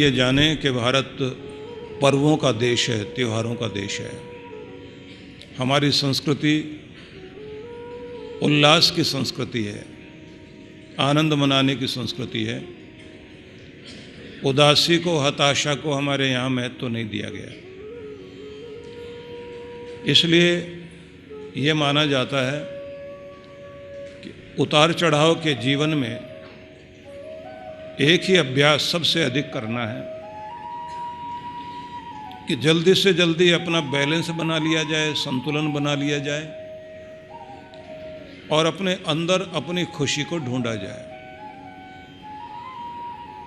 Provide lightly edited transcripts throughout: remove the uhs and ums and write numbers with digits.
ये जाने कि भारत पर्वों का देश है, त्योहारों का देश है। हमारी संस्कृति उल्लास की संस्कृति है, आनंद मनाने की संस्कृति है। उदासी को, हताशा को हमारे यहाँ महत्व नहीं दिया गया। इसलिए ये माना जाता है कि उतार चढ़ाव के जीवन में एक ही अभ्यास सबसे अधिक करना है कि जल्दी से जल्दी अपना बैलेंस बना लिया जाए, संतुलन बना लिया जाए और अपने अंदर अपनी खुशी को ढूंढा जाए।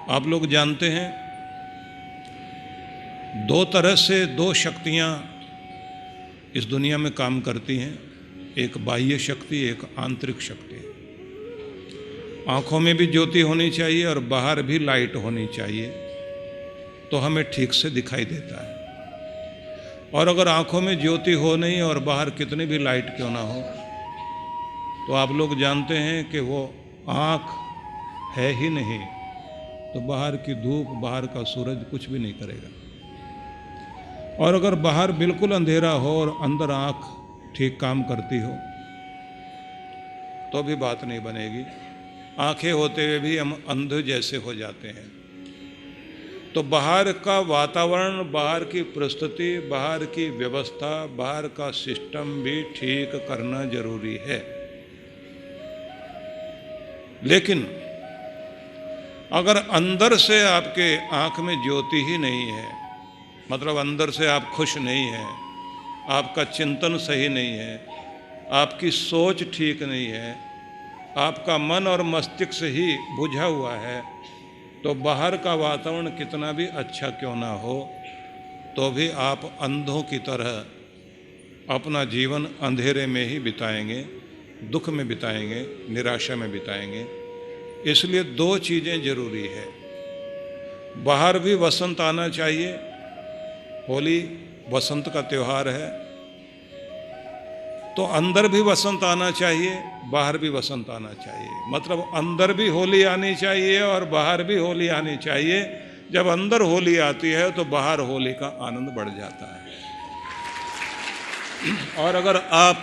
आप लोग जानते हैं, दो तरह से दो शक्तियां इस दुनिया में काम करती हैं, एक बाह्य शक्ति, एक आंतरिक शक्ति। आंखों में भी ज्योति होनी चाहिए और बाहर भी लाइट होनी चाहिए, तो हमें ठीक से दिखाई देता है। और अगर आंखों में ज्योति हो नहीं और बाहर कितनी भी लाइट क्यों ना हो, तो आप लोग जानते हैं कि वो आंख है ही नहीं, तो बाहर की धूप, बाहर का सूरज कुछ भी नहीं करेगा। और अगर बाहर बिल्कुल अंधेरा हो और अंदर आंख ठीक काम करती हो, तो भी बात नहीं बनेगी। आंखें होते हुए भी हम अंधे जैसे हो जाते हैं। तो बाहर का वातावरण, बाहर की परिस्थिति, बाहर की व्यवस्था, बाहर का सिस्टम भी ठीक करना जरूरी है। लेकिन अगर अंदर से आपके आंख में ज्योति ही नहीं है, मतलब अंदर से आप खुश नहीं हैं, आपका चिंतन सही नहीं है, आपकी सोच ठीक नहीं है, आपका मन और मस्तिष्क ही बुझा हुआ है, तो बाहर का वातावरण कितना भी अच्छा क्यों ना हो, तो भी आप अंधों की तरह अपना जीवन अंधेरे में ही बिताएंगे, दुख में बिताएंगे, निराशा में बिताएंगे। इसलिए दो चीज़ें जरूरी है। बाहर भी वसंत आना चाहिए, होली वसंत का त्यौहार है, तो अंदर भी वसंत आना चाहिए, बाहर भी वसंत आना चाहिए। मतलब अंदर भी होली आनी चाहिए और बाहर भी होली आनी चाहिए। जब अंदर होली आती है तो बाहर होली का आनंद बढ़ जाता है। और अगर आप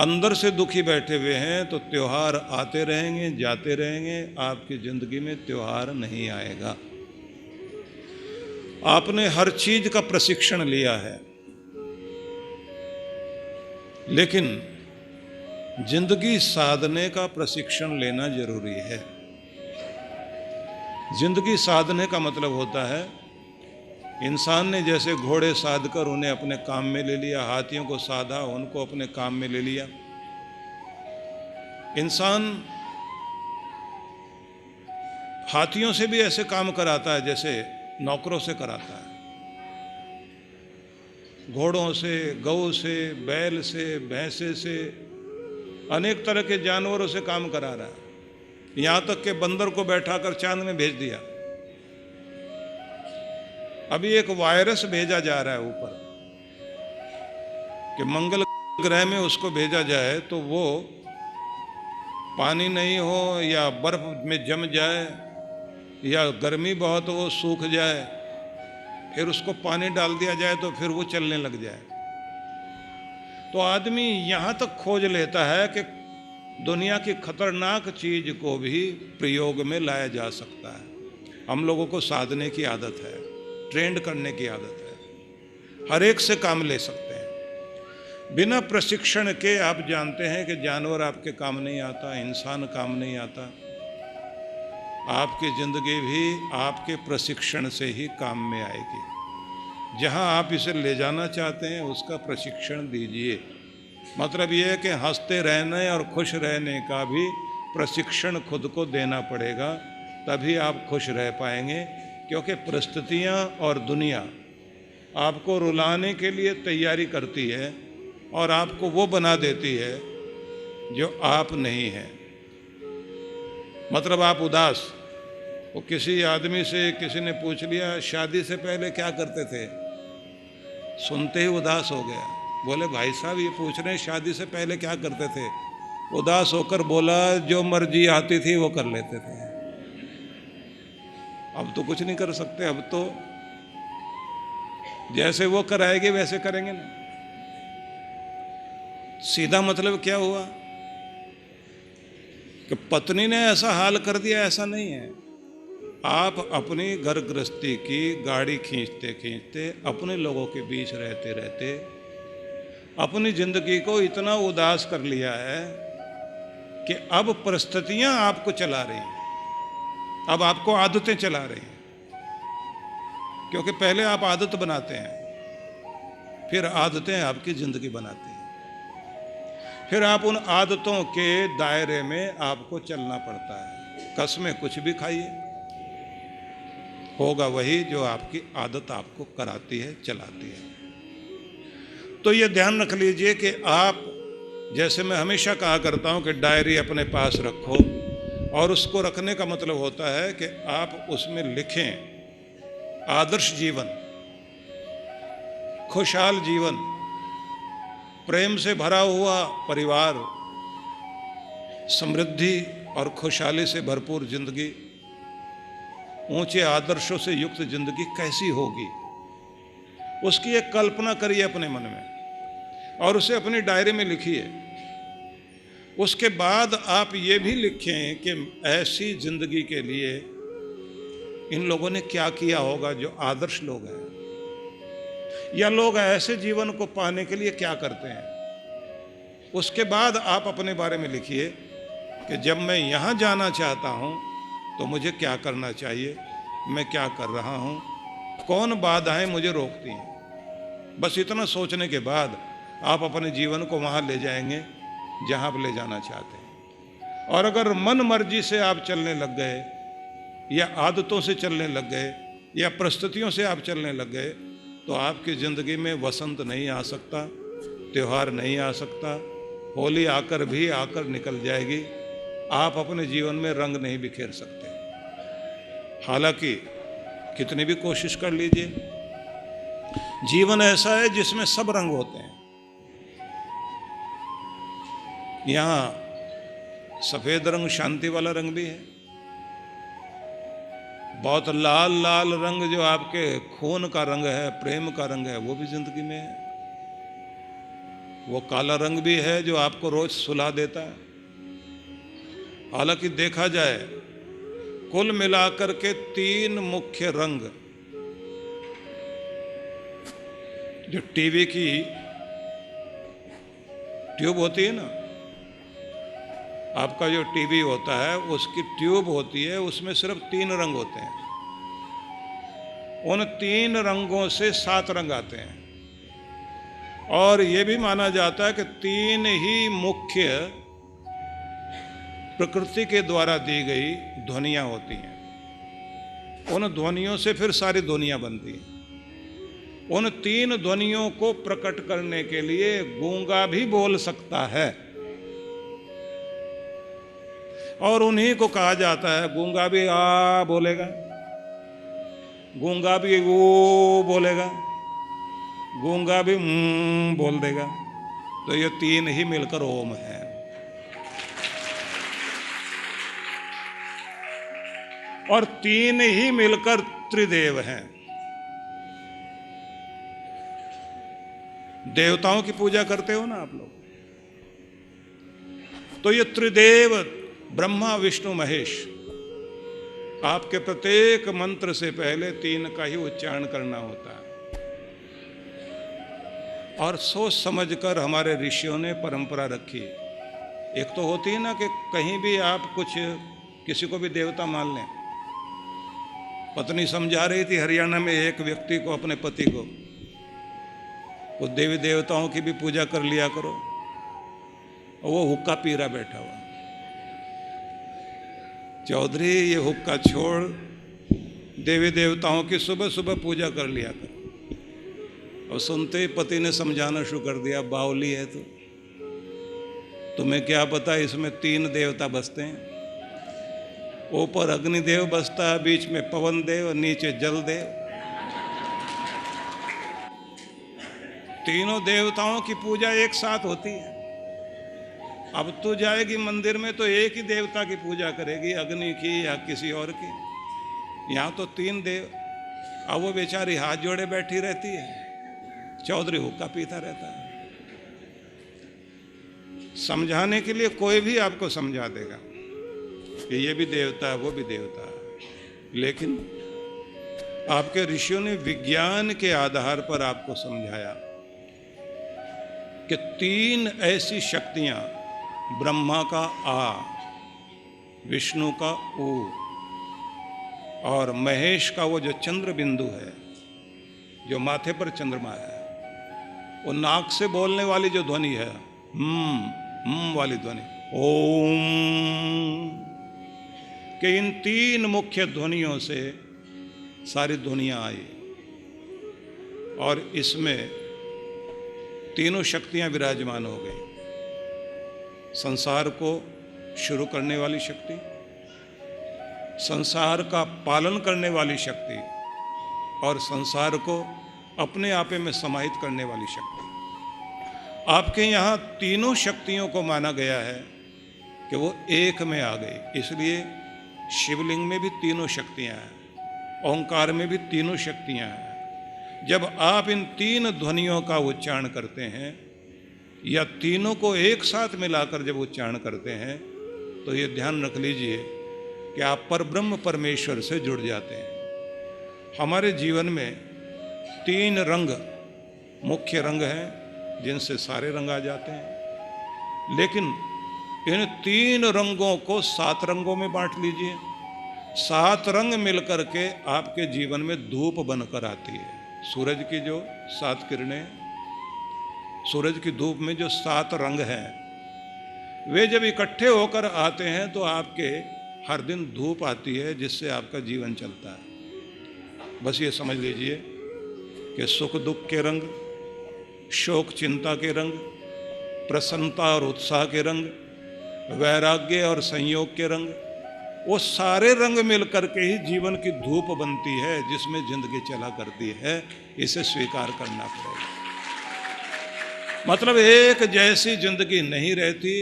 अंदर से दुखी बैठे हुए हैं तो त्योहार आते रहेंगे, जाते रहेंगे, आपकी जिंदगी में त्योहार नहीं आएगा। आपने हर चीज का प्रशिक्षण लिया है, लेकिन जिंदगी साधने का प्रशिक्षण लेना जरूरी है। जिंदगी साधने का मतलब होता है, इंसान ने जैसे घोड़े साध कर उन्हें अपने काम में ले लिया, हाथियों को साधा, उनको अपने काम में ले लिया। इंसान हाथियों से भी ऐसे काम कराता है जैसे नौकरों से कराता है। घोड़ों से, गऊ से, बैल से, भैंसे से, अनेक तरह के जानवरों से काम करा रहा है। यहां तक कि बंदर को बैठाकर चांद में भेज दिया। अभी एक वायरस भेजा जा रहा है ऊपर कि मंगल ग्रह में उसको भेजा जाए तो वो पानी नहीं हो या बर्फ में जम जाए या गर्मी बहुत हो, सूख जाए, फिर उसको पानी डाल दिया जाए तो फिर वो चलने लग जाए। तो आदमी यहां तक खोज लेता है कि दुनिया की खतरनाक चीज को भी प्रयोग में लाया जा सकता है। हम लोगों को साधने की आदत है, ट्रेंड करने की आदत है, हर एक से काम ले सकते हैं। बिना प्रशिक्षण के आप जानते हैं कि जानवर आपके काम नहीं आता, इंसान काम नहीं आता। आपकी जिंदगी भी आपके प्रशिक्षण से ही काम में आएगी। जहां आप इसे ले जाना चाहते हैं उसका प्रशिक्षण दीजिए। मतलब यह है कि हंसते रहने और खुश रहने का भी प्रशिक्षण खुद को देना पड़ेगा, तभी आप खुश रह पाएंगे। क्योंकि परिस्थितियां और दुनिया आपको रुलाने के लिए तैयारी करती है और आपको वो बना देती है जो आप नहीं हैं। मतलब आप उदास, वो किसी आदमी से किसी ने पूछ लिया शादी से पहले क्या करते थे, सुनते ही उदास हो गया। बोले भाई साहब ये पूछ रहे हैं शादी से पहले क्या करते थे। उदास होकर बोला जो मर्जी आती थी वो कर लेते थे। अब तो कुछ नहीं कर सकते, अब तो जैसे वो कराएगी वैसे करेंगे ना। सीधा मतलब क्या हुआ कि पत्नी ने ऐसा हाल कर दिया, ऐसा नहीं है। आप अपनी घर गृहस्थी की गाड़ी खींचते खींचते, अपने लोगों के बीच रहते रहते अपनी जिंदगी को इतना उदास कर लिया है कि अब परिस्थितियां आपको चला रही हैं, अब आपको आदतें चला रही हैं। क्योंकि पहले आप आदत बनाते हैं, फिर आदतें आपकी जिंदगी बनाती हैं, फिर आप उन आदतों के दायरे में आपको चलना पड़ता है। कसमें कुछ भी खाइए, होगा वही जो आपकी आदत आपको कराती है, चलाती है। तो ये ध्यान रख लीजिए कि आप, जैसे मैं हमेशा कहा करता हूं कि डायरी अपने पास रखो, और उसको रखने का मतलब होता है कि आप उसमें लिखें आदर्श जीवन, खुशहाल जीवन, प्रेम से भरा हुआ परिवार, समृद्धि और खुशहाली से भरपूर जिंदगी, ऊंचे आदर्शों से युक्त जिंदगी कैसी होगी, उसकी एक कल्पना करिए अपने मन में और उसे अपनी डायरी में लिखिए। उसके बाद आप ये भी लिखें कि ऐसी जिंदगी के लिए इन लोगों ने क्या किया होगा जो आदर्श लोग हैं, या लोग ऐसे जीवन को पाने के लिए क्या करते हैं। उसके बाद आप अपने बारे में लिखिए कि जब मैं यहां जाना चाहता हूं तो मुझे क्या करना चाहिए, मैं क्या कर रहा हूं, कौन बाधाएं मुझे रोकती हैं। बस इतना सोचने के बाद आप अपने जीवन को वहां ले जाएंगे जहां आप ले जाना चाहते हैं। और अगर मन मर्जी से आप चलने लग गए, या आदतों से चलने लग गए, या परिस्थितियों से आप चलने लग गए, तो आपकी ज़िंदगी में वसंत नहीं आ सकता, त्यौहार नहीं आ सकता, होली आकर भी आकर निकल जाएगी, आप अपने जीवन में रंग नहीं बिखेर सकते। हालांकि कितनी भी कोशिश कर लीजिए, जीवन ऐसा है जिसमें सब रंग होते हैं। यहां सफेद रंग शांति वाला रंग भी है, बहुत लाल लाल रंग जो आपके खून का रंग है, प्रेम का रंग है, वो भी जिंदगी में है। वो काला रंग भी है जो आपको रोज सुला देता है। हालांकि देखा जाए, कुल मिलाकर के 3 मुख्य रंग, जो टीवी की ट्यूब होती है ना, आपका जो टीवी होता है उसकी ट्यूब होती है, उसमें सिर्फ 3 रंग होते हैं। उन 3 रंगों से 7 रंग आते हैं। और यह भी माना जाता है कि 3 ही मुख्य प्रकृति के द्वारा दी गई ध्वनियां होती हैं। उन ध्वनियों से फिर सारी दुनिया बनती है। उन 3 ध्वनियों को प्रकट करने के लिए गूंगा भी बोल सकता है, और उन्हीं को कहा जाता है, गूंगा भी आ बोलेगा, गूंगा भी वो बोलेगा, गूंगा भी बोल देगा। तो ये 3 ही मिलकर ओम है। और 3 ही मिलकर त्रिदेव हैं। देवताओं की पूजा करते हो ना आप लोग, तो ये त्रिदेव ब्रह्मा विष्णु महेश, आपके प्रत्येक मंत्र से पहले 3 का ही उच्चारण करना होता है। और सोच समझकर हमारे ऋषियों ने परंपरा रखी। एक तो होती है ना कि कहीं भी आप कुछ किसी को भी देवता मान लें। पत्नी समझा रही थी हरियाणा में एक व्यक्ति को, अपने पति को, वो देवी देवताओं की भी पूजा कर लिया करो, और वो हुक्का पी रहा बैठा हुआ। चौधरी, ये हुक्का छोड़, देवी देवताओं की सुबह सुबह पूजा कर लिया कर। और सुनते ही पति ने समझाना शुरू कर दिया, बावली है तो तुम्हें क्या पता इसमें 3 देवता बसते हैं। ऊपर अग्निदेव बसता है, बीच में पवन देव, नीचे जल देव। 3 देवताओं की पूजा एक साथ होती है। अब तो जाएगी मंदिर में तो एक ही देवता की पूजा करेगी, अग्नि की या किसी और की। यहाँ तो 3 देव, अब वो बेचारी हाथ जोड़े बैठी रहती है, चौधरी हुक्का पीता रहता है। समझाने के लिए कोई भी आपको समझा देगा कि ये भी देवता है, वो भी देवता है, लेकिन आपके ऋषियों ने विज्ञान के आधार पर आपको समझाया कि 3 ऐसी शक्तियां, ब्रह्मा का आ, विष्णु का ऊ और महेश का वो जो चंद्र बिंदु है, जो माथे पर चंद्रमा है, वो नाक से बोलने वाली जो ध्वनि है, वाली ध्वनि, ओम, कि इन 3 मुख्य ध्वनियों से सारी दुनिया आई और इसमें तीनों शक्तियां विराजमान हो गई। संसार को शुरू करने वाली शक्ति, संसार का पालन करने वाली शक्ति और संसार को अपने आपे में समाहित करने वाली शक्ति। आपके यहाँ तीनों शक्तियों को माना गया है कि वो एक में आ गई, इसलिए शिवलिंग में भी तीनों शक्तियाँ हैं, ओंकार में भी तीनों शक्तियाँ हैं। जब आप इन 3 ध्वनियों का उच्चारण करते हैं या तीनों को एक साथ मिलाकर जब उच्चारण करते हैं, तो ये ध्यान रख लीजिए कि आप परब्रह्म परमेश्वर से जुड़ जाते हैं। हमारे जीवन में 3 रंग मुख्य रंग हैं जिनसे सारे रंग आ जाते हैं, लेकिन इन 3 रंगों को 7 रंगों में बांट लीजिए। 7 रंग मिलकर के आपके जीवन में धूप बनकर आती है। सूरज की जो 7 किरणें, सूरज की धूप में जो 7 रंग हैं, वे जब इकट्ठे होकर आते हैं तो आपके हर दिन धूप आती है, जिससे आपका जीवन चलता है। बस ये समझ लीजिए कि सुख दुख के रंग, शोक चिंता के रंग, प्रसन्नता और उत्साह के रंग, वैराग्य और संयोग के रंग, वो सारे रंग मिलकर के ही जीवन की धूप बनती है, जिसमें जिंदगी चला करती है। इसे स्वीकार करना पड़ेगा। मतलब एक जैसी जिंदगी नहीं रहती।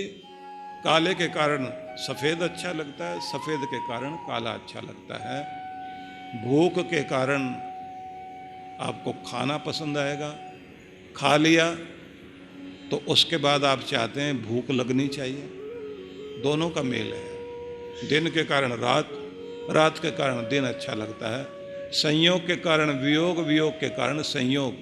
काले के कारण सफ़ेद अच्छा लगता है, सफ़ेद के कारण काला अच्छा लगता है। भूख के कारण आपको खाना पसंद आएगा, खा लिया तो उसके बाद आप चाहते हैं भूख लगनी चाहिए। दोनों का मेल है। दिन के कारण रात, रात के कारण दिन अच्छा लगता है। संयोग के कारण वियोग, वियोग के कारण संयोग,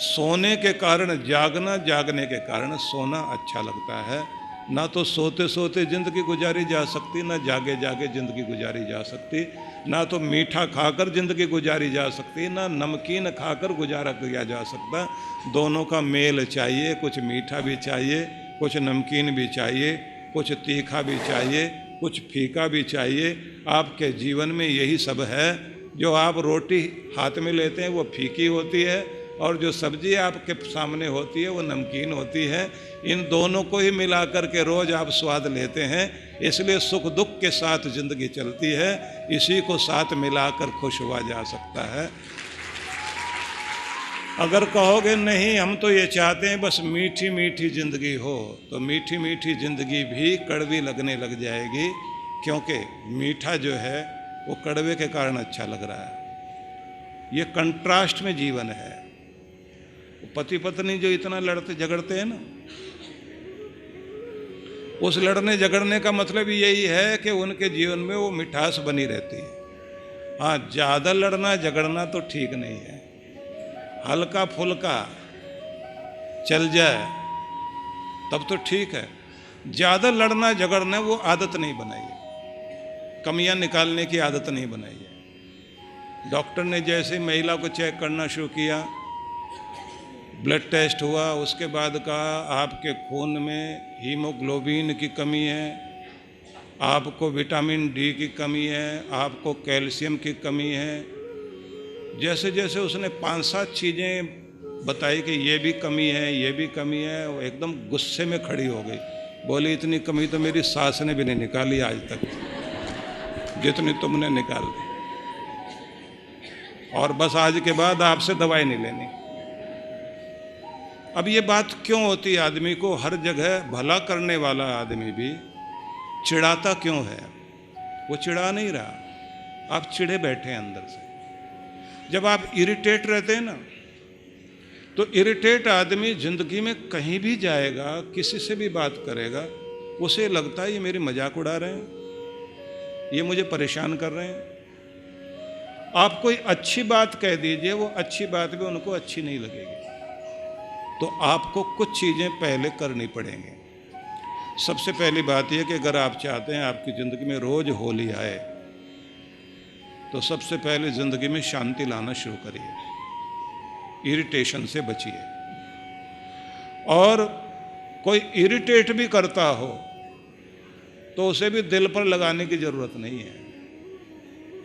सोने के कारण जागना, जागने के कारण सोना अच्छा लगता है। ना तो सोते सोते जिंदगी गुजारी जा सकती, ना जागे जागे जिंदगी गुजारी जा सकती, ना तो मीठा खाकर जिंदगी गुजारी जा सकती, ना नमकीन खाकर गुजारा किया जा सकता। दोनों का मेल चाहिए। कुछ मीठा भी चाहिए, कुछ नमकीन भी चाहिए, कुछ तीखा भी चाहिए, कुछ फीका भी चाहिए। आपके जीवन में यही सब है। जो आप रोटी हाथ में लेते हैं वो फीकी होती है, और जो सब्जी आपके सामने होती है वो नमकीन होती है। इन दोनों को ही मिलाकर के रोज़ आप स्वाद लेते हैं। इसलिए सुख दुख के साथ ज़िंदगी चलती है। इसी को साथ मिलाकर खुश हुआ जा सकता है। अगर कहोगे नहीं हम तो ये चाहते हैं बस मीठी मीठी ज़िंदगी हो, तो मीठी मीठी ज़िंदगी भी कड़वी लगने लग जाएगी, क्योंकि मीठा जो है वो कड़वे के कारण अच्छा लग रहा है। ये कंट्रास्ट में जीवन है। पति पत्नी जो इतना लड़ते झगड़ते हैं ना, उस लड़ने झगड़ने का मतलब यही है कि उनके जीवन में वो मिठास बनी रहती है। हाँ, ज़्यादा लड़ना झगड़ना तो ठीक नहीं है। हल्का फुल्का चल जाए तब तो ठीक है। ज़्यादा लड़ना झगड़ना वो आदत नहीं बनाइए, कमियां निकालने की आदत नहीं बनाइए। डॉक्टर ने जैसे महिला को चेक करना शुरू किया, ब्लड टेस्ट हुआ, उसके बाद कहा आपके खून में हीमोग्लोबिन की कमी है, आपको विटामिन डी की कमी है, आपको कैल्शियम की कमी है। जैसे जैसे उसने 5-7 चीज़ें बताई कि ये भी कमी है, ये भी कमी है, वो एकदम गुस्से में खड़ी हो गई। बोली इतनी कमी तो मेरी सास ने भी नहीं निकाली आज तक, जितनी तुमने निकाल दी, और बस आज के बाद आपसे दवाई नहीं लेनी। अब ये बात क्यों होती है? आदमी को हर जगह भला करने वाला आदमी भी चिढ़ाता क्यों है? वो चिढ़ा नहीं रहा। आप चिढ़े बैठे हैं अंदर से। जब आप इरिटेट रहते हैं ना, तो इरिटेट आदमी जिंदगी में कहीं भी जाएगा, किसी से भी बात करेगा, उसे लगता है ये मेरी मजाक उड़ा रहे हैं, ये मुझे परेशान कर रहे हैं। आप कोई अच्छी बात कह दीजिए, वो अच्छी बात भी उनको अच्छी नहीं लगेगी। तो आपको कुछ चीज़ें पहले करनी पड़ेंगी। सबसे पहली बात यह कि अगर आप चाहते हैं आपकी ज़िंदगी में रोज़ होली आए, तो सबसे पहले ज़िंदगी में शांति लाना शुरू करिए, इरिटेशन से बचिए। और कोई इरिटेट भी करता हो तो उसे भी दिल पर लगाने की ज़रूरत नहीं है,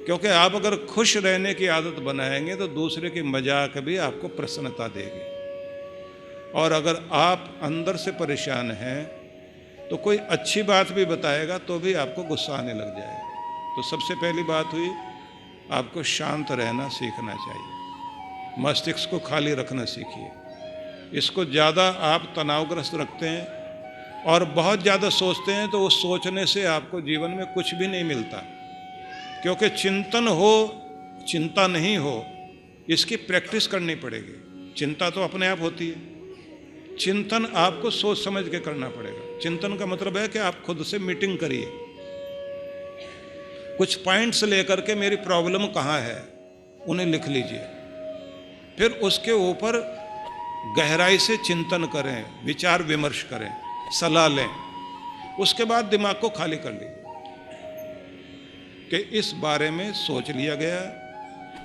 क्योंकि आप अगर खुश रहने की आदत बनाएंगे तो दूसरे की मजाक भी आपको प्रसन्नता देगी। और अगर आप अंदर से परेशान हैं तो कोई अच्छी बात भी बताएगा तो भी आपको गुस्सा आने लग जाएगा। तो सबसे पहली बात हुई, आपको शांत रहना सीखना चाहिए, मस्तिष्क को खाली रखना सीखिए। इसको ज़्यादा आप तनावग्रस्त रखते हैं और बहुत ज़्यादा सोचते हैं तो उस सोचने से आपको जीवन में कुछ भी नहीं मिलता, क्योंकि चिंतन हो चिंता नहीं हो, इसकी प्रैक्टिस करनी पड़ेगी। चिंता तो अपने आप होती है, चिंतन आपको सोच समझ के करना पड़ेगा। चिंतन का मतलब है कि आप खुद से मीटिंग करिए, कुछ पॉइंट्स लेकर के मेरी प्रॉब्लम कहाँ है उन्हें लिख लीजिए, फिर उसके ऊपर गहराई से चिंतन करें, विचार विमर्श करें, सलाह लें। उसके बाद दिमाग को खाली कर लीजिए कि इस बारे में सोच लिया गया,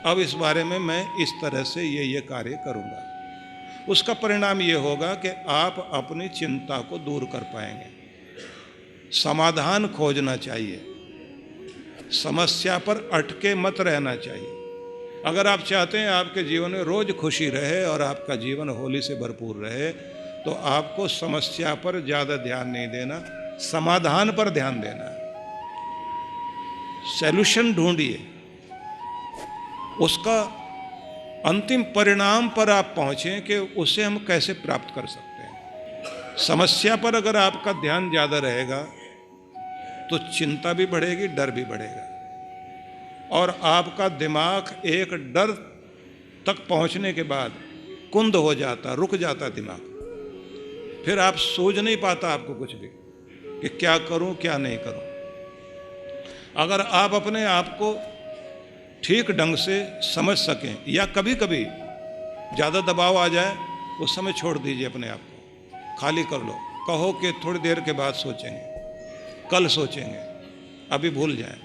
अब इस बारे में मैं इस तरह से ये कार्य करूँगा। उसका परिणाम ये होगा कि आप अपनी चिंता को दूर कर पाएंगे। समाधान खोजना चाहिए, समस्या पर अटके मत रहना चाहिए। अगर आप चाहते हैं आपके जीवन में रोज खुशी रहे और आपका जीवन होली से भरपूर रहे, तो आपको समस्या पर ज़्यादा ध्यान नहीं देना, समाधान पर ध्यान देना है। सॉल्यूशन ढूंढिए, उसका अंतिम परिणाम पर आप पहुँचें कि उसे हम कैसे प्राप्त कर सकते हैं। समस्या पर अगर आपका ध्यान ज़्यादा रहेगा तो चिंता भी बढ़ेगी, डर भी बढ़ेगा, और आपका दिमाग एक डर तक पहुंचने के बाद कुंद हो जाता, रुक जाता दिमाग। फिर आप सोच नहीं पाता आपको कुछ भी कि क्या करूं क्या नहीं करूं। अगर आप अपने आप को ठीक ढंग से समझ सकें, या कभी कभी ज़्यादा दबाव आ जाए, उस समय छोड़ दीजिए अपने आप को, खाली कर लो, कहो कि थोड़ी देर के बाद सोचेंगे, कल सोचेंगे, अभी भूल जाएं।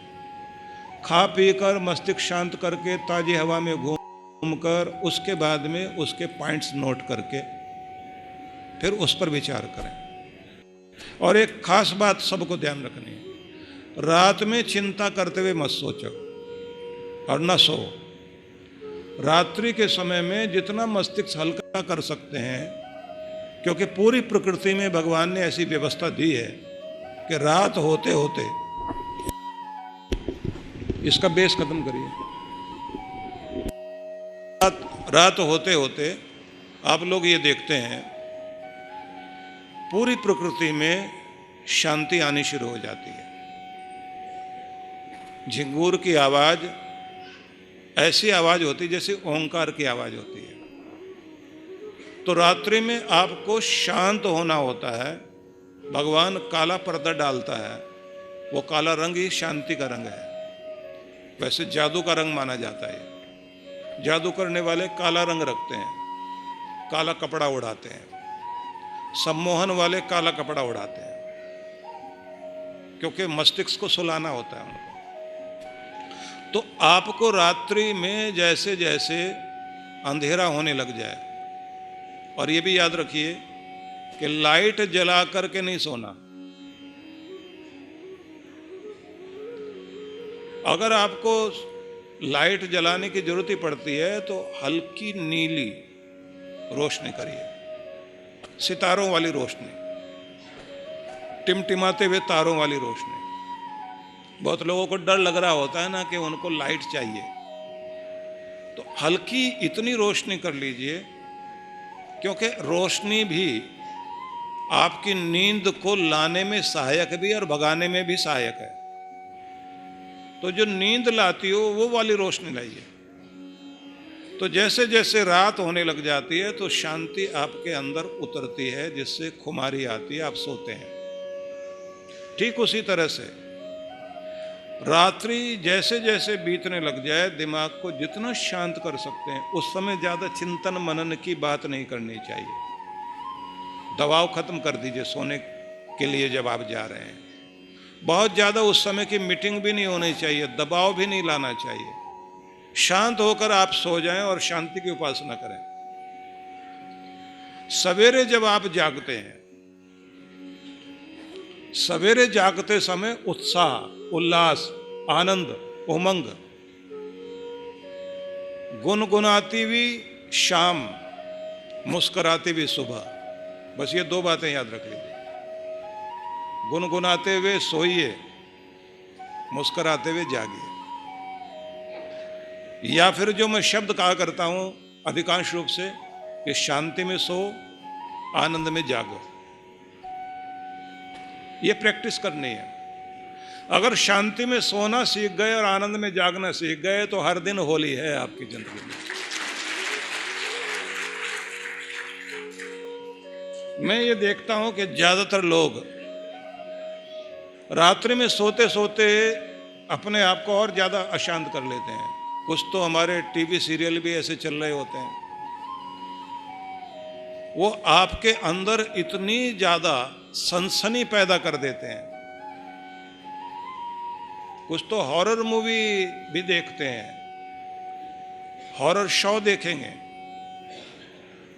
खा पी कर मस्तिष्क शांत करके ताज़ी हवा में घूमकर उसके बाद में उसके पॉइंट्स नोट करके फिर उस पर विचार करें। और एक खास बात सबको ध्यान रखनी है, रात में चिंता करते हुए मत सोचो और न सो। रात्रि के समय में जितना मस्तिष्क हल्का कर सकते हैं, क्योंकि पूरी प्रकृति में भगवान ने ऐसी व्यवस्था दी है कि रात होते होते, इसका बेस खत्म करिए, रात होते होते आप लोग ये देखते हैं पूरी प्रकृति में शांति आनी शुरू हो जाती है। झिंगूर की आवाज ऐसी आवाज होती जैसे ओंकार की आवाज होती है। तो रात्रि में आपको शांत होना होता है। भगवान काला पर्दा डालता है, वो काला रंग ही शांति का रंग है। वैसे जादू का रंग माना जाता है, जादू करने वाले काला रंग रखते हैं, काला कपड़ा उड़ाते हैं, सम्मोहन वाले काला कपड़ा उड़ाते हैं, क्योंकि मस्तिष्क को सुलाना होता है उनको। तो आपको रात्रि में जैसे जैसे अंधेरा होने लग जाए, और ये भी याद रखिए कि लाइट जला करके नहीं सोना। अगर आपको लाइट जलाने की जरूरत ही पड़ती है तो हल्की नीली रोशनी करिए, सितारों वाली रोशनी, टिमटिमाते हुए तारों वाली रोशनी। बहुत लोगों को डर लग रहा होता है ना कि उनको लाइट चाहिए, तो हल्की इतनी रोशनी कर लीजिए, क्योंकि रोशनी भी आपकी नींद को लाने में सहायक भी और भगाने में भी सहायक है। तो जो नींद लाती हो वो वाली रोशनी लाइए। तो जैसे जैसे रात होने लग जाती है तो शांति आपके अंदर उतरती है, जिससे खुमारी आती है, आप सोते हैं। ठीक उसी तरह से रात्रि जैसे जैसे बीतने लग जाए, दिमाग को जितना शांत कर सकते हैं उस समय ज्यादा चिंतन मनन की बात नहीं करनी चाहिए। दबाव खत्म कर दीजिए सोने के लिए जब आप जा रहे हैं। बहुत ज्यादा उस समय की मीटिंग भी नहीं होनी चाहिए, दबाव भी नहीं लाना चाहिए। शांत होकर आप सो जाएं और शांति की उपासना करें। सवेरे जब आप जागते हैं, सवेरे जागते समय उत्साह, उल्लास, आनंद, उमंग, गुनगुनाती हुई शाम, मुस्कुराती हुई सुबह, बस ये दो बातें याद रख लीजिए। गुनगुनाते हुए सोइए, मुस्कुराते हुए जागिए। या फिर जो मैं शब्द कहा करता हूं अधिकांश रूप से कि शांति में सो, आनंद में जागो, ये प्रैक्टिस करनी है। अगर शांति में सोना सीख गए और आनंद में जागना सीख गए तो हर दिन होली है आपकी जिंदगी में। मैं ये देखता हूं कि ज्यादातर लोग रात्रि में सोते सोते अपने आप को और ज्यादा अशांत कर लेते हैं। कुछ तो हमारे टीवी सीरियल भी ऐसे चल रहे होते हैं, वो आपके अंदर इतनी ज्यादा सनसनी पैदा कर देते हैं। कुछ तो हॉरर मूवी भी देखते हैं, हॉरर शो देखेंगे।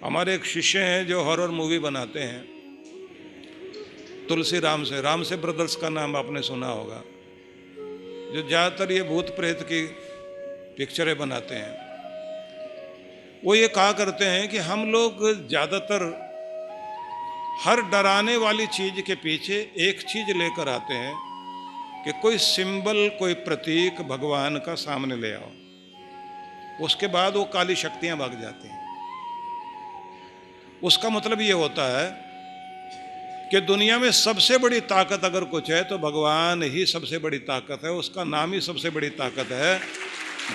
हमारे एक शिष्य हैं जो हॉरर मूवी बनाते हैं, तुलसी राम से ब्रदर्स का नाम आपने सुना होगा, जो ज्यादातर ये भूत प्रेत की पिक्चरें बनाते हैं। वो ये कहा करते हैं कि हम लोग ज्यादातर हर डराने वाली चीज के पीछे एक चीज लेकर आते हैं कि कोई सिंबल, कोई प्रतीक भगवान का सामने ले आओ, उसके बाद वो काली शक्तियां भाग जाती हैं। उसका मतलब ये होता है कि दुनिया में सबसे बड़ी ताकत अगर कुछ है तो भगवान ही सबसे बड़ी ताकत है, उसका नाम ही सबसे बड़ी ताकत है,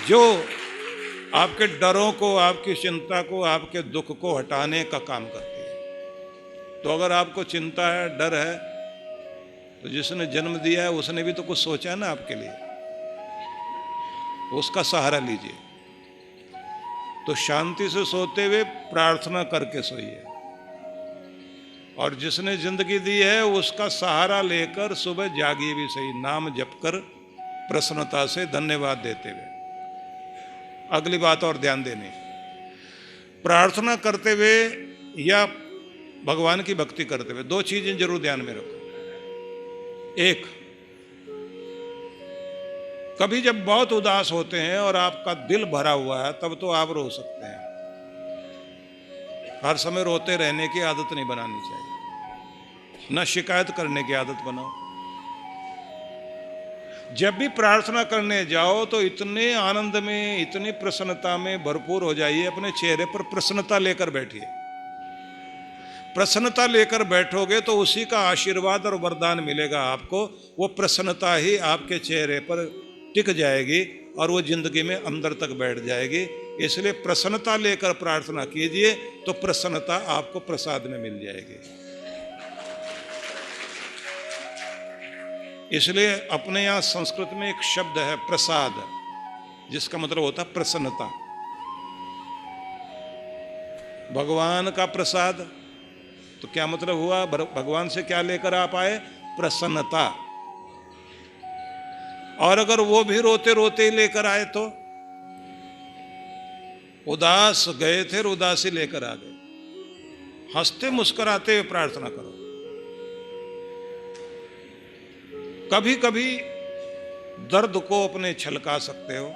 जो आपके डरों को, आपकी चिंता को, आपके दुख को हटाने का काम करती है। तो अगर आपको चिंता है, डर है, तो जिसने जन्म दिया है उसने भी तो कुछ सोचा है ना आपके लिए, तो उसका सहारा लीजिए। तो शांति से सोते हुए प्रार्थना करके सोइए, और जिसने जिंदगी दी है उसका सहारा लेकर सुबह जागिए भी सही, नाम जप कर प्रसन्नता से धन्यवाद देते हुए। अगली बात और ध्यान देनी, प्रार्थना करते हुए या भगवान की भक्ति करते हुए दो चीजें जरूर ध्यान में रखो। एक, कभी जब बहुत उदास होते हैं और आपका दिल भरा हुआ है तब तो आप रो सकते हैं। हर समय रोते रहने की आदत नहीं बनानी चाहिए, न शिकायत करने की आदत बनाओ। जब भी प्रार्थना करने जाओ तो इतने आनंद में, इतनी प्रसन्नता में भरपूर हो जाइए, अपने चेहरे पर प्रसन्नता लेकर बैठिए। प्रसन्नता लेकर बैठोगे तो उसी का आशीर्वाद और वरदान मिलेगा आपको। वो प्रसन्नता ही आपके चेहरे पर टिक जाएगी और वो जिंदगी में अंदर तक बैठ जाएगी। इसलिए प्रसन्नता लेकर प्रार्थना कीजिए तो प्रसन्नता आपको प्रसाद में मिल जाएगी। इसलिए अपने यहाँ संस्कृत में एक शब्द है प्रसाद, जिसका मतलब होता है प्रसन्नता। भगवान का प्रसाद तो क्या मतलब हुआ? भगवान से क्या लेकर आप आए? प्रसन्नता। और अगर वो भी रोते रोते ही लेकर आए तो उदास गए थे, उदासी लेकर आ गए। हंसते मुस्कुराते हुए प्रार्थना करो। कभी कभी दर्द को अपने छलका सकते हो,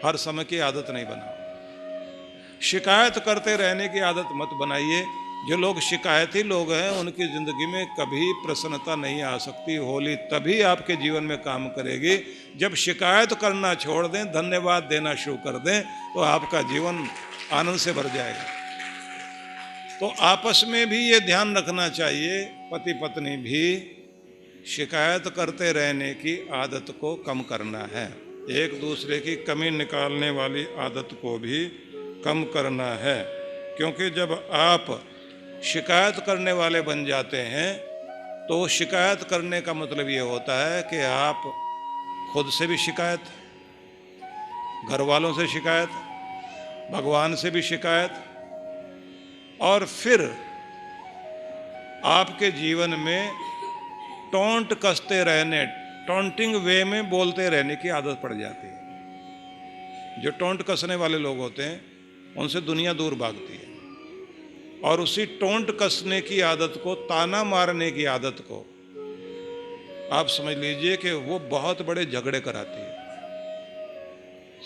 हर समय की आदत नहीं बनाओ। शिकायत करते रहने की आदत मत बनाइए। जो लोग शिकायती लोग हैं उनकी जिंदगी में कभी प्रसन्नता नहीं आ सकती। होली तभी आपके जीवन में काम करेगी जब शिकायत करना छोड़ दें, धन्यवाद देना शुरू कर दें, तो आपका जीवन आनंद से भर जाएगा। तो आपस में भी ये ध्यान रखना चाहिए, पति पत्नी भी, शिकायत करते रहने की आदत को कम करना है, एक दूसरे की कमी निकालने वाली आदत को भी कम करना है। क्योंकि जब आप शिकायत करने वाले बन जाते हैं तो शिकायत करने का मतलब ये होता है कि आप खुद से भी शिकायत, घर वालों से शिकायत, भगवान से भी शिकायत, और फिर आपके जीवन में टोंट कसते रहने, टोंटिंग वे में बोलते रहने की आदत पड़ जाती है। जो टोंट कसने वाले लोग होते हैं उनसे दुनिया दूर भागती है, और उसी टोंट कसने की आदत को, ताना मारने की आदत को आप समझ लीजिए कि वो बहुत बड़े झगड़े कराती है।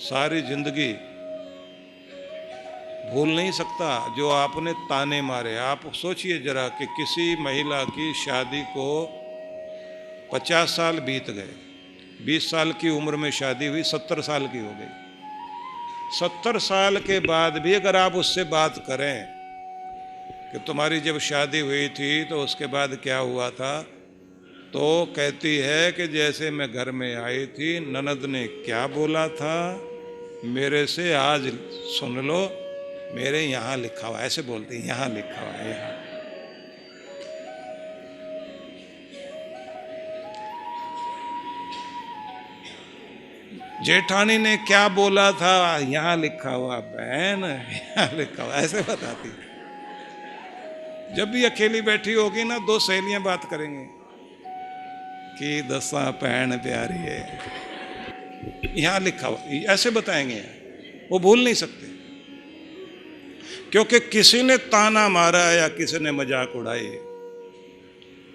सारी जिंदगी भूल नहीं सकता जो आपने ताने मारे। आप सोचिए जरा कि किसी महिला की शादी को 50 साल बीत गए, 20 साल की उम्र में शादी हुई, 70 साल की हो गई। 70 साल के बाद भी अगर आप उससे बात करें कि तुम्हारी जब शादी हुई थी तो उसके बाद क्या हुआ था, तो कहती है कि जैसे मैं घर में आई थी, ननद ने क्या बोला था मेरे से आज सुन लो, मेरे यहाँ लिखा हुआ, ऐसे बोलती, यहाँ लिखा हुआ है, यहाँ। जेठानी ने क्या बोला था, यहाँ लिखा हुआ, बहन यहाँ लिखा हुआ, ऐसे बताती। जब भी अकेली बैठी होगी ना, दो सहेलियां बात करेंगे कि दसा बहन प्यारी है, यहाँ लिखा हुआ, ऐसे बताएंगे। वो भूल नहीं सकते, क्योंकि किसी ने ताना मारा या किसी ने मजाक उड़ाई,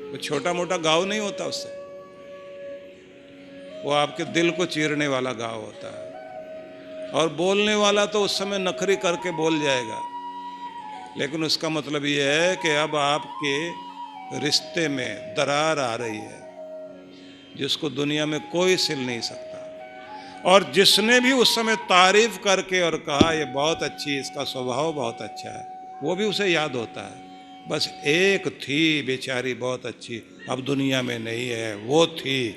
वो छोटा मोटा घाव नहीं होता उससे, वो आपके दिल को चीरने वाला घाव होता है। और बोलने वाला तो उस समय नखरी करके बोल जाएगा, लेकिन उसका मतलब ये है कि अब आपके रिश्ते में दरार आ रही है जिसको दुनिया में कोई सिल नहीं सकता। और जिसने भी उस समय तारीफ करके और कहा ये बहुत अच्छी, इसका स्वभाव बहुत अच्छा है, वो भी उसे याद होता है। बस एक थी बेचारी बहुत अच्छी, अब दुनिया में नहीं है, वो थी,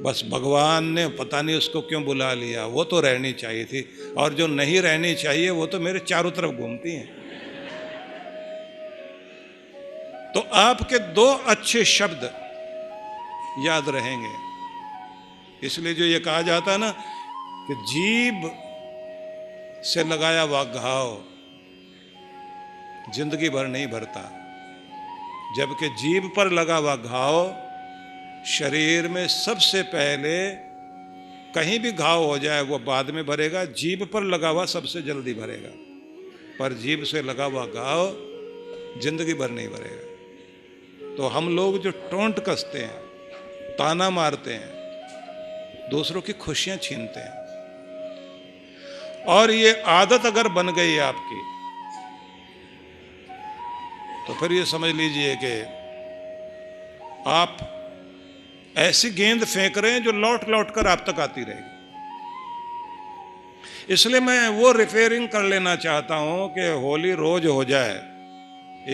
बस भगवान ने पता नहीं उसको क्यों बुला लिया, वो तो रहनी चाहिए थी, और जो नहीं रहनी चाहिए वो तो मेरे चारों तरफ घूमती हैं। तो आपके दो अच्छे शब्द याद रहेंगे। इसलिए जो ये कहा जाता है ना कि जीभ से लगाया हुआ घाव जिंदगी भर नहीं भरता, जबकि जीभ पर लगा हुआ घाव शरीर में सबसे पहले, कहीं भी घाव हो जाए वो बाद में भरेगा, जीभ पर लगा हुआ सबसे जल्दी भरेगा, पर जीभ से लगा हुआ घाव जिंदगी भर नहीं भरेगा। तो हम लोग जो टोंट कसते हैं, ताना मारते हैं, दूसरों की खुशियां छीनते हैं, और ये आदत अगर बन गई आपकी तो फिर ये समझ लीजिए कि आप ऐसी गेंद फेंक रहे हैं जो लौट लौट कर आप तक आती रहेगी। इसलिए मैं वो रिफेयरिंग कर लेना चाहता हूं कि होली रोज हो जाए,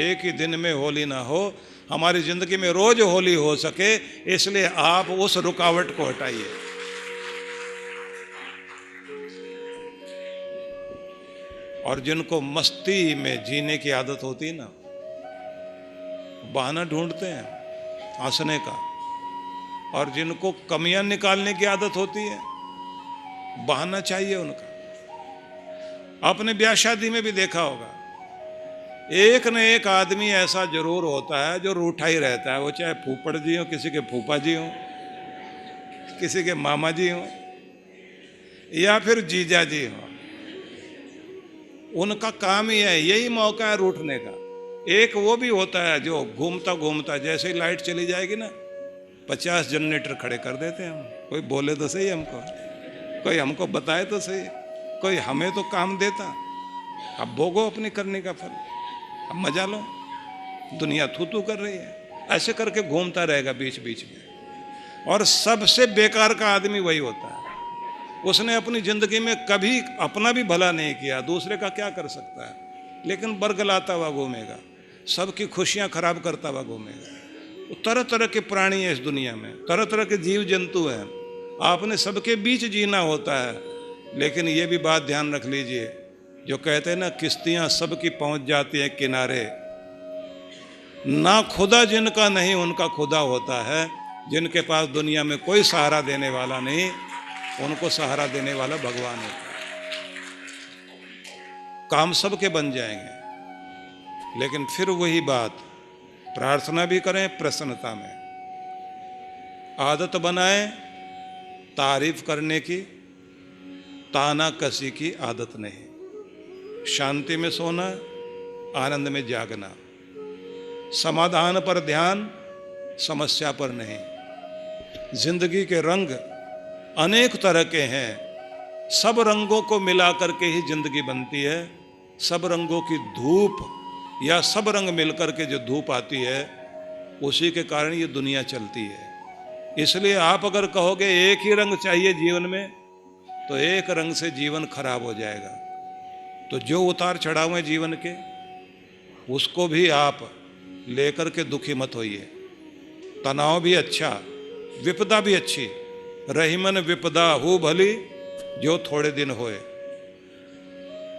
एक ही दिन में होली ना हो, हमारी जिंदगी में रोज होली हो सके, इसलिए आप उस रुकावट को हटाइए। और जिनको मस्ती में जीने की आदत होती है ना, बहाना ढूंढते हैं हंसने का, और जिनको कमियां निकालने की आदत होती है, बहाना चाहिए उनका। आपने ब्याह शादी में भी देखा होगा, एक न एक आदमी ऐसा जरूर होता है जो रूठा ही रहता है, वो चाहे फूफड़ जी हो, किसी के फूफा जी हो, किसी के मामा जी हो, या फिर जीजा जी हो। उनका काम ही है, यही मौका है रूठने का। एक वो भी होता है जो घूमता घूमता, जैसे ही लाइट चली जाएगी ना, 50 जनरेटर खड़े कर देते हैं हम। कोई बोले तो सही हमको, कोई हमको बताए तो सही, कोई हमें तो काम देता। अब भोगो अपनी करने का फल, अब मजा लो, दुनिया थू थू कर रही है, ऐसे करके घूमता रहेगा बीच बीच में। और सबसे बेकार का आदमी वही होता है, उसने अपनी जिंदगी में कभी अपना भी भला नहीं किया, दूसरे का क्या कर सकता है, लेकिन बरगलाता हुआ घूमेगा, सबकी खुशियां खराब करता हुआ घूमेगा। तरह तरह के प्राणी हैं इस दुनिया में, तरह तरह के जीव जंतु हैं। आपने सबके बीच जीना होता है। लेकिन ये भी बात ध्यान रख लीजिए, जो कहते हैं ना किश्तियां सबकी पहुंच जाती हैं किनारे, ना खुदा जिनका नहीं उनका खुदा होता है। जिनके पास दुनिया में कोई सहारा देने वाला नहीं, उनको सहारा देने वाला भगवान होता है। काम सबके बन जाएंगे, लेकिन फिर वही बात, प्रार्थना भी करें प्रसन्नता में, आदत बनाएं तारीफ करने की, ताना कसी की आदत नहीं। शांति में सोना, आनंद में जागना, समाधान पर ध्यान, समस्या पर नहीं। जिंदगी के रंग अनेक तरह के हैं, सब रंगों को मिला करके ही जिंदगी बनती है। सब रंगों की धूप या सब रंग मिलकर के जो धूप आती है, उसी के कारण ये दुनिया चलती है। इसलिए आप अगर कहोगे एक ही रंग चाहिए जीवन में, तो एक रंग से जीवन खराब हो जाएगा। तो जो उतार चढ़ाव है जीवन के, उसको भी आप लेकर के दुखी मत होइए। तनाव भी अच्छा, विपदा भी अच्छी। रहीमन विपदा हो भली जो थोड़े दिन होए,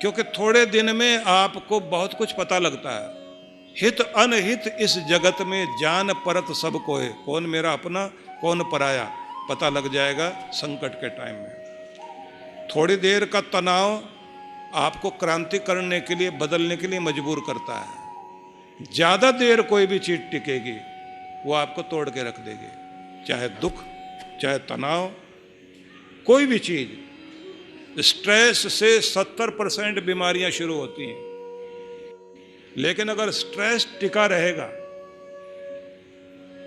क्योंकि थोड़े दिन में आपको बहुत कुछ पता लगता है। हित अनहित इस जगत में जान परत सब कोय, कौन मेरा अपना कौन पराया, पता लग जाएगा संकट के टाइम में। थोड़ी देर का तनाव आपको क्रांति करने के लिए, बदलने के लिए मजबूर करता है। ज्यादा देर कोई भी चीज टिकेगी वो आपको तोड़ के रख देगी, चाहे दुख, चाहे तनाव, कोई भी चीज। स्ट्रेस से 70% बीमारियां शुरू होती हैं। लेकिन अगर स्ट्रेस टिका रहेगा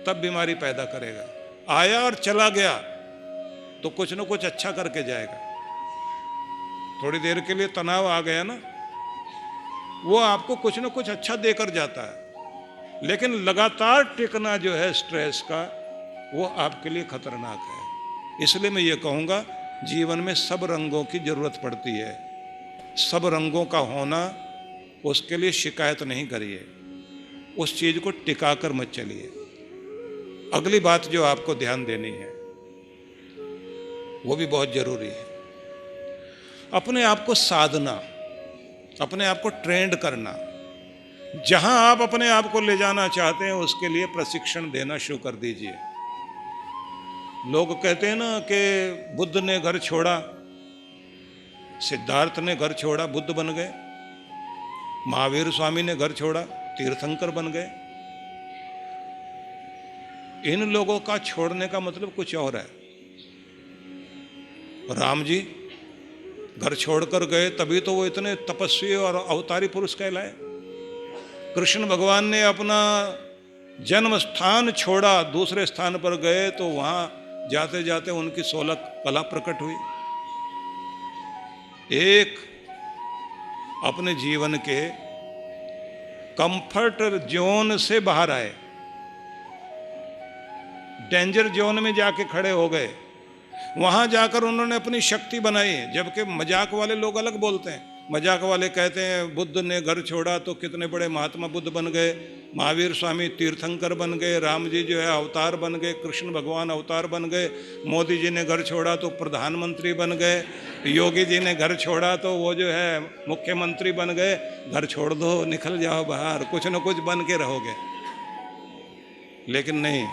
तब बीमारी पैदा करेगा। आया और चला गया तो कुछ न कुछ अच्छा करके जाएगा। थोड़ी देर के लिए तनाव आ गया ना, वो आपको कुछ न कुछ अच्छा देकर जाता है। लेकिन लगातार टिकना जो है स्ट्रेस का, वो आपके लिए खतरनाक है। इसलिए मैं ये कहूँगा, जीवन में सब रंगों की जरूरत पड़ती है। सब रंगों का होना, उसके लिए शिकायत नहीं करिए, उस चीज को टिका कर मत चलिए। अगली बात जो आपको ध्यान देनी है, वो भी बहुत जरूरी है, अपने आप को साधना, अपने आप को ट्रेंड करना। जहां आप अपने आप को ले जाना चाहते हैं, उसके लिए प्रशिक्षण देना शुरू कर दीजिए। लोग कहते हैं ना कि बुद्ध ने घर छोड़ा, सिद्धार्थ ने घर छोड़ा, बुद्ध बन गए। महावीर स्वामी ने घर छोड़ा, तीर्थंकर बन गए। इन लोगों का छोड़ने का मतलब कुछ और है। राम जी घर छोड़कर गए, तभी तो वो इतने तपस्वी और अवतारी पुरुष कहलाए। कृष्ण भगवान ने अपना जन्म स्थान छोड़ा, दूसरे स्थान पर गए, तो वहां जाते जाते उनकी 16 कला प्रकट हुई। एक अपने जीवन के कंफर्ट जोन से बाहर आए, डेंजर जोन में जाके खड़े हो गए। वहां जाकर उन्होंने अपनी शक्ति बनाई। जबकि मजाक वाले लोग अलग बोलते हैं। मजाक वाले कहते हैं बुद्ध ने घर छोड़ा तो कितने बड़े महात्मा बुद्ध बन गए, महावीर स्वामी तीर्थंकर बन गए, राम जी जो है अवतार बन गए, कृष्ण भगवान अवतार बन गए, मोदी जी ने घर छोड़ा तो प्रधानमंत्री बन गए, योगी जी ने घर छोड़ा तो वो जो है मुख्यमंत्री बन गए। घर छोड़ दो, निकल जाओ बाहर, कुछ न कुछ बन के रहोगे। लेकिन नहीं,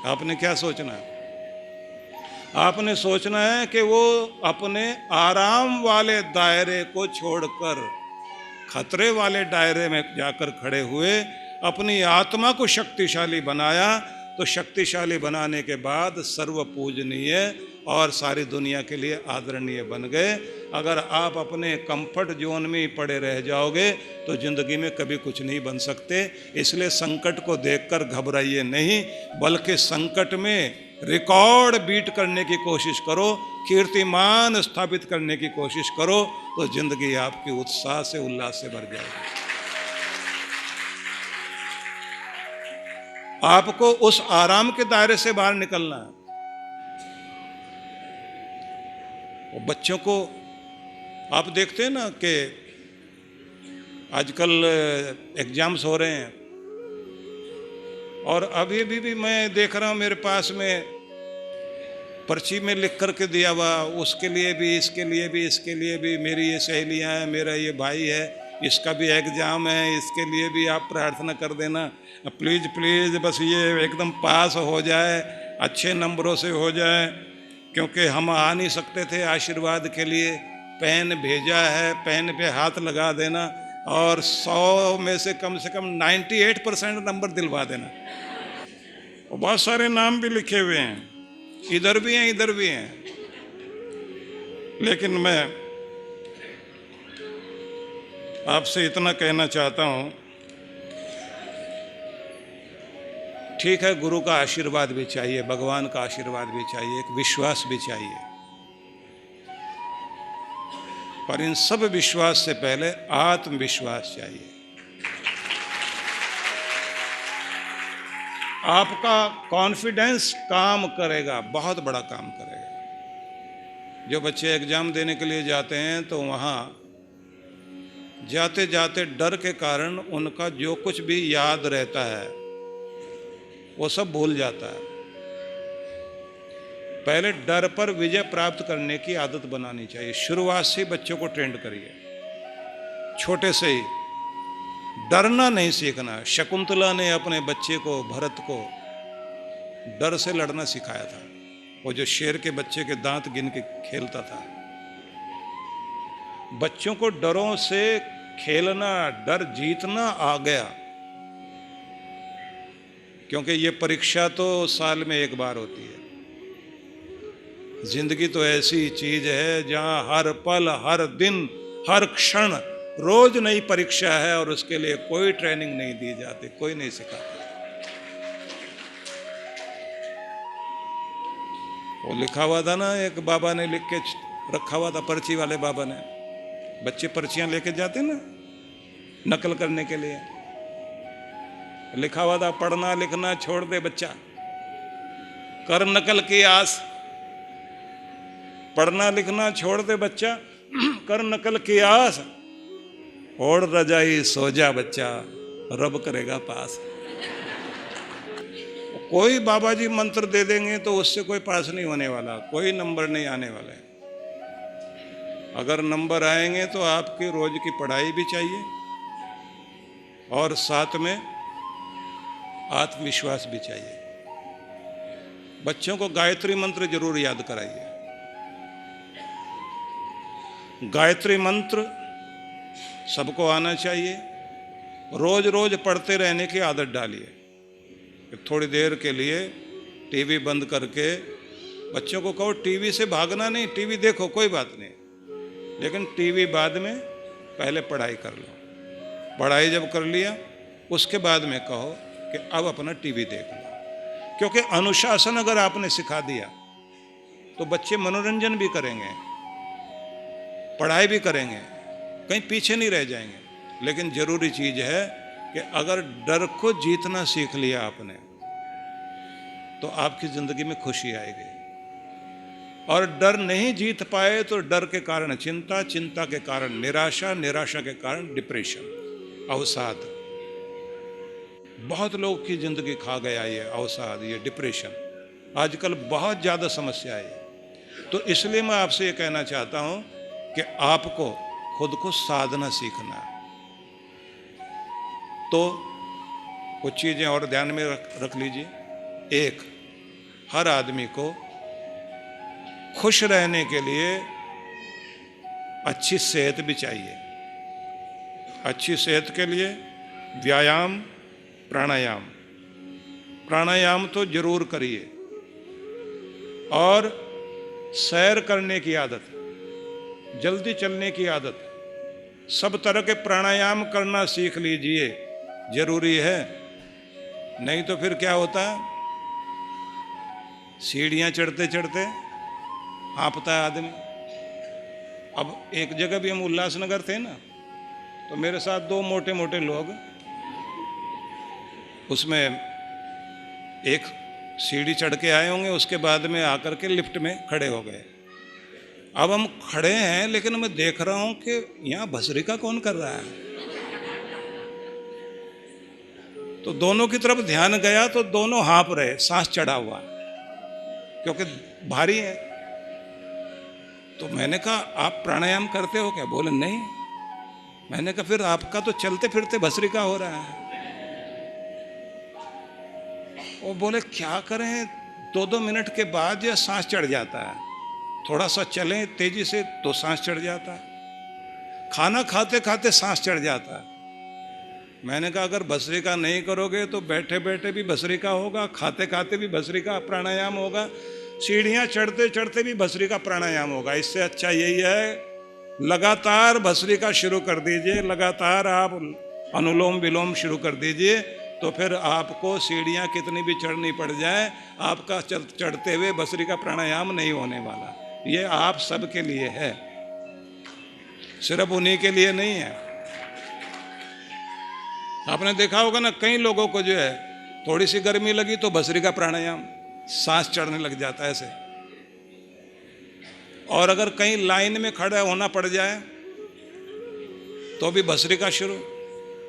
आपने क्या सोचना है? आपने सोचना है कि वो अपने आराम वाले दायरे को छोड़कर खतरे वाले दायरे में जाकर खड़े हुए, अपनी आत्मा को शक्तिशाली बनाया। तो शक्तिशाली बनाने के बाद सर्व पूजनीय और सारी दुनिया के लिए आदरणीय बन गए। अगर आप अपने कंफर्ट जोन में ही पड़े रह जाओगे तो जिंदगी में कभी कुछ नहीं बन सकते। इसलिए संकट को देखकर घबराइए नहीं, बल्कि संकट में रिकॉर्ड बीट करने की कोशिश करो, कीर्तिमान स्थापित करने की कोशिश करो, तो जिंदगी आपकी उत्साह से, उल्लास से भर जाएगी। आपको उस आराम के दायरे से बाहर निकलना है। और बच्चों को आप देखते हैं ना कि आजकल एग्जाम्स हो रहे हैं, और अभी भी मैं देख रहा हूँ मेरे पास में पर्ची में लिख करके दिया हुआ, उसके लिए भी, इसके लिए भी, इसके लिए भी, मेरी ये सहेलियाँ हैं, मेरा ये भाई है, इसका भी एग्ज़ाम है, इसके लिए भी आप प्रार्थना कर देना, प्लीज़ प्लीज़, बस ये एकदम पास हो जाए, अच्छे नंबरों से हो जाए, क्योंकि हम आ नहीं सकते थे आशीर्वाद के लिए। पेन भेजा है, पेन पे हाथ लगा देना और 100 में से कम 98% नंबर दिलवा देना। और बहुत सारे नाम भी लिखे हुए हैं, इधर भी हैं, इधर भी हैं। लेकिन मैं आपसे इतना कहना चाहता हूं, ठीक है, गुरु का आशीर्वाद भी चाहिए, भगवान का आशीर्वाद भी चाहिए, एक विश्वास भी चाहिए, पर इन सब विश्वास से पहले आत्मविश्वास चाहिए। आपका कॉन्फिडेंस काम करेगा, बहुत बड़ा काम करेगा। जो बच्चे एग्जाम देने के लिए जाते हैं तो वहाँ जाते जाते डर के कारण उनका जो कुछ भी याद रहता है वो सब भूल जाता है। पहले डर पर विजय प्राप्त करने की आदत बनानी चाहिए। शुरुआत से बच्चों को ट्रेंड करिए, छोटे से ही डरना नहीं सीखना। शकुंतला ने अपने बच्चे को, भरत को, डर से लड़ना सिखाया था। वो जो शेर के बच्चे के दांत गिन के खेलता था। बच्चों को डरों से खेलना, डर जीतना आ गया, क्योंकि ये परीक्षा तो साल में एक बार होती है। जिंदगी तो ऐसी चीज है जहां हर पल, हर दिन, हर क्षण रोज नई परीक्षा है और उसके लिए कोई ट्रेनिंग नहीं दी जाती, कोई नहीं सिखाता। वो लिखा हुआ था ना, एक बाबा ने लिख के रखा हुआ था, पर्ची वाले बाबा ने। बच्चे पर्चियां लेके जाते ना नकल करने के लिए, लिखा हुआ था, पढ़ना लिखना छोड़ दे बच्चा, कर नकल की आस। पढ़ना लिखना छोड़ दे बच्चा, कर नकल की आस, ओढ़ रजाई सो जा बच्चा, रब करेगा पास। कोई बाबा जी मंत्र दे देंगे तो उससे कोई पास नहीं होने वाला, कोई नंबर नहीं आने वाला है। अगर नंबर आएंगे तो आपकी रोज की पढ़ाई भी चाहिए और साथ में आत्मविश्वास भी चाहिए। बच्चों को गायत्री मंत्र जरूर याद कराइए। गायत्री मंत्र सबको आना चाहिए। रोज रोज पढ़ते रहने की आदत डालिए। थोड़ी देर के लिए टीवी बंद करके बच्चों को कहो, टीवी से भागना नहीं, टीवी देखो कोई बात नहीं, लेकिन टीवी बाद में, पहले पढ़ाई कर लो। पढ़ाई जब कर लिया उसके बाद में कहो कि अब अपना टीवी देख लो। क्योंकि अनुशासन अगर आपने सिखा दिया तो बच्चे मनोरंजन भी करेंगे, पढ़ाई भी करेंगे, कहीं पीछे नहीं रह जाएंगे। लेकिन जरूरी चीज है कि अगर डर को जीतना सीख लिया आपने तो आपकी जिंदगी में खुशी आएगी। और डर नहीं जीत पाए तो डर के कारण चिंता, चिंता के कारण निराशा, निराशा के कारण डिप्रेशन, अवसाद। बहुत लोग की जिंदगी खा गया ये अवसाद, ये डिप्रेशन। आजकल बहुत ज्यादा समस्या है। तो इसलिए मैं आपसे ये कहना चाहता हूं कि आपको खुद को साधना सीखना है। तो कुछ चीजें और ध्यान में रख लीजिए। एक, हर आदमी को खुश रहने के लिए अच्छी सेहत भी चाहिए। अच्छी सेहत के लिए व्यायाम, प्राणायाम, प्राणायाम तो जरूर करिए। और सैर करने की आदत, जल्दी चलने की आदत, सब तरह के प्राणायाम करना सीख लीजिए, जरूरी है। नहीं तो फिर क्या होता है, सीढ़ियां चढ़ते चढ़ते हाँफता है आदमी। अब एक जगह भी हम उल्लासनगर थे ना, तो मेरे साथ दो मोटे मोटे लोग, उसमें एक सीढ़ी चढ़ के आए होंगे, उसके बाद में आकर के लिफ्ट में खड़े हो गए। अब हम खड़े हैं लेकिन मैं देख रहा हूं कि यहां भस्त्रिका कौन कर रहा है। तो दोनों की तरफ ध्यान गया तो दोनों हाँफ रहे, सांस चढ़ा हुआ, क्योंकि भारी है। तो मैंने कहा आप प्राणायाम करते हो क्या? बोले नहीं। मैंने कहा फिर आपका तो चलते फिरते भस्त्रिका हो रहा है। वो बोले क्या करें, 2-2 मिनट के बाद यह सांस चढ़ जाता है, थोड़ा सा चलें तेजी से तो सांस चढ़ जाता है, खाना खाते खाते सांस चढ़ जाता है। मैंने कहा अगर भस्त्रिका नहीं करोगे तो बैठे बैठे भी भस्त्रिका होगा, खाते खाते भी भस्त्रिका प्राणायाम होगा, सीढ़ियां चढ़ते चढ़ते भी भस्त्रिका प्राणायाम होगा। इससे अच्छा यही है लगातार भस्त्रिका शुरू कर दीजिए, लगातार आप अनुलोम विलोम शुरू कर दीजिए, तो फिर आपको सीढ़ियां कितनी भी चढ़नी पड़ जाए, आपका चढ़ते हुए भस्त्रिका प्राणायाम नहीं होने वाला। ये आप सबके लिए है, सिर्फ उन्हीं के लिए नहीं है। आपने देखा होगा ना, कई लोगों को जो है थोड़ी सी गर्मी लगी तो भस्त्रिका प्राणायाम, सांस चढ़ने लग जाता है ऐसे। और अगर कहीं लाइन में खड़ा होना पड़ जाए तो भी भस्त्रिका शुरू।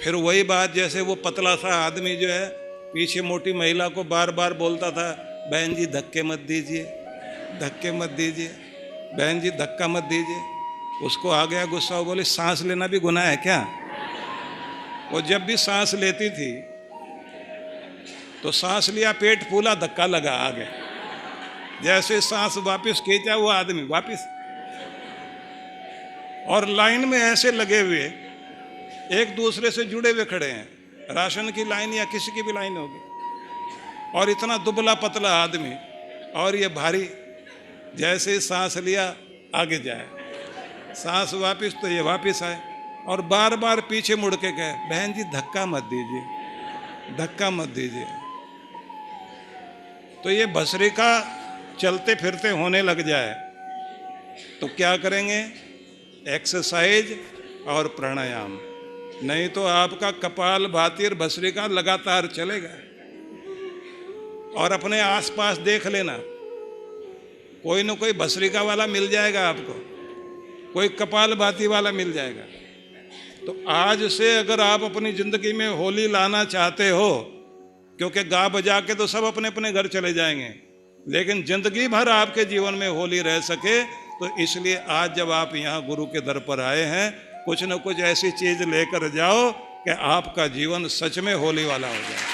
फिर वही बात, जैसे वो पतला सा आदमी जो है पीछे मोटी महिला को बार बार बोलता था, बहन जी धक्के मत दीजिए, धक्के मत दीजिए, बहन जी धक्का मत दीजिए। उसको आ गया गुस्सा, वो बोली सांस लेना भी गुनाह है क्या? वो जब भी सांस लेती थी तो सांस लिया, पेट फूला, धक्का लगा आगे, जैसे सांस वापस खींचा वो आदमी वापस। और लाइन में ऐसे लगे हुए, एक दूसरे से जुड़े हुए खड़े हैं, राशन की लाइन या किसी की भी लाइन होगी, और इतना दुबला पतला आदमी और ये भारी, जैसे सांस लिया आगे जाए, सांस वापस तो ये वापस आए, और बार बार पीछे मुड़ के कहे, बहन जी धक्का मत दीजिए, धक्का मत दीजिए। तो ये भस्त्रिका चलते फिरते होने लग जाए तो क्या करेंगे? एक्सरसाइज और प्राणायाम, नहीं तो आपका कपाल भाती और भस्त्रिका लगातार चलेगा। और अपने आसपास देख लेना, कोई ना कोई भस्त्रिका वाला मिल जाएगा आपको, कोई कपाल भाती वाला मिल जाएगा। तो आज से अगर आप अपनी जिंदगी में होली लाना चाहते हो, क्योंकि गा बजा के तो सब अपने अपने घर चले जाएंगे, लेकिन जिंदगी भर आपके जीवन में होली रह सके, तो इसलिए आज जब आप यहाँ गुरु के दर पर आए हैं, कुछ न कुछ ऐसी चीज लेकर जाओ कि आपका जीवन सच में होली वाला हो जाए।